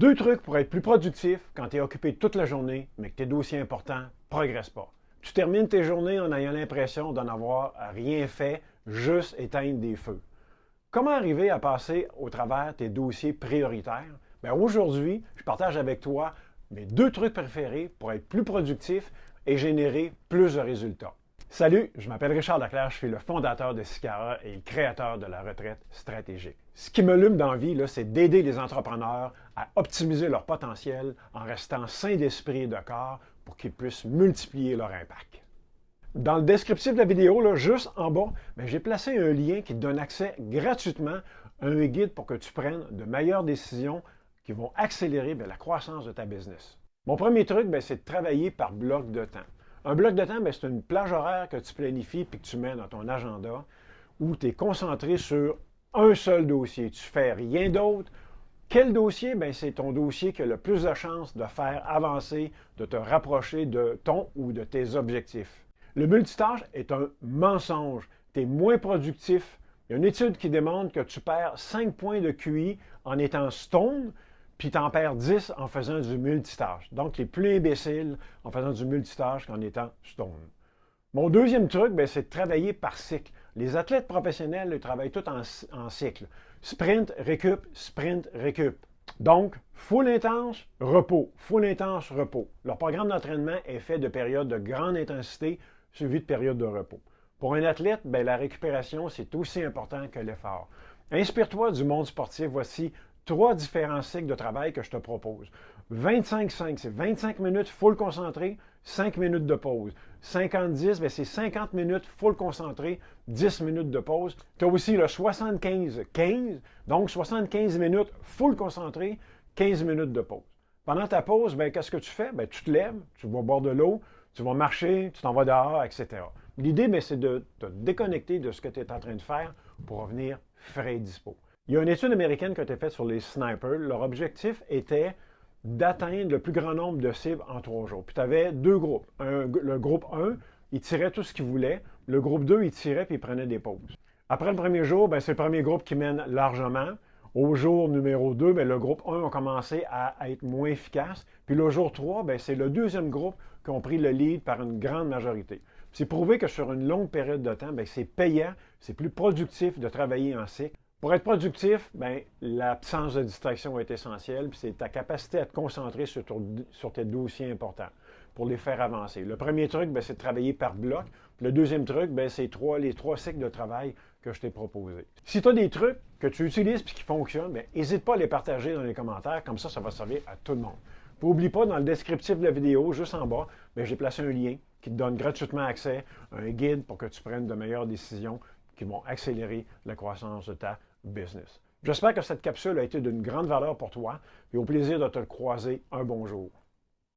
Deux trucs pour être plus productif quand tu es occupé toute la journée, mais que tes dossiers importants ne progressent pas. Tu termines tes journées en ayant l'impression d'en avoir rien fait, juste éteindre des feux. Comment arriver à passer au travers tes dossiers prioritaires? Bien, aujourd'hui, je partage avec toi mes deux trucs préférés pour être plus productif et générer plus de résultats. Salut, je m'appelle Richard Leclerc, je suis le fondateur de Sicara et le créateur de la retraite stratégique. Ce qui me lume dans la vie, c'est d'aider les entrepreneurs à optimiser leur potentiel en restant sains d'esprit et de corps pour qu'ils puissent multiplier leur impact. Dans le descriptif de la vidéo, juste en bas, j'ai placé un lien qui te donne accès gratuitement à un guide pour que tu prennes de meilleures décisions qui vont accélérer la croissance de ta business. Mon premier truc, c'est de travailler par bloc de temps. Un bloc de temps, c'est une plage horaire que tu planifies et que tu mets dans ton agenda où tu es concentré sur un seul dossier. Tu ne fais rien d'autre. Quel dossier? C'est ton dossier qui a le plus de chances de faire avancer, de te rapprocher de ton ou de tes objectifs. Le multitâche est un mensonge. Tu es moins productif. Il y a une étude qui démontre que tu perds 5 points de QI en étant stone, puis tu en perds 10 en faisant du multitâche. Donc, tu es plus imbécile en faisant du multitâche qu'en étant stone. Mon deuxième truc, c'est de travailler par cycle. Les athlètes professionnels ils travaillent tous en cycle. Sprint, récup. Donc, full intense, repos. Full intense, repos. Leur programme d'entraînement est fait de périodes de grande intensité suivies de périodes de repos. Pour un athlète, la récupération, c'est aussi important que l'effort. Inspire-toi du monde sportif. Voici 3 différents cycles de travail que je te propose. 25-5, c'est 25 minutes full concentré, 5 minutes de pause. 50-10, c'est 50 minutes full concentré, 10 minutes de pause. Tu as aussi le 75-15, donc 75 minutes full concentré, 15 minutes de pause. Pendant ta pause, qu'est-ce que tu fais? Tu te lèves, tu vas boire de l'eau, tu vas marcher, tu t'en vas dehors, etc. L'idée, c'est de te déconnecter de ce que tu es en train de faire pour revenir frais et dispo. Il y a une étude américaine qui a été faite sur les snipers. Leur objectif était d'atteindre le plus grand nombre de cibles en 3 jours. Puis tu avais 2 groupes. Le groupe 1, il tirait tout ce qu'il voulait. Le groupe 2, il tirait puis il prenait des pauses. Après le premier jour, c'est le premier groupe qui mène largement. Au jour numéro 2, le groupe 1 a commencé à être moins efficace. Puis le jour 3, c'est le deuxième groupe qui a pris le lead par une grande majorité. C'est prouvé que sur une longue période de temps, c'est payant, c'est plus productif de travailler en cycle. Pour être productif, l'absence de distraction est essentielle, puis c'est ta capacité à te concentrer sur tes dossiers importants pour les faire avancer. Le premier truc, c'est de travailler par bloc. Puis le deuxième truc, c'est les 3 cycles de travail que je t'ai proposés. Si tu as des trucs que tu utilises et qui fonctionnent, n'hésite pas à les partager dans les commentaires, comme ça va servir à tout le monde. N'oublie pas, dans le descriptif de la vidéo, juste en bas, j'ai placé un lien qui te donne gratuitement accès à un guide pour que tu prennes de meilleures décisions qui vont accélérer la croissance de ta business. J'espère que cette capsule a été d'une grande valeur pour toi et au plaisir de te croiser un bon jour.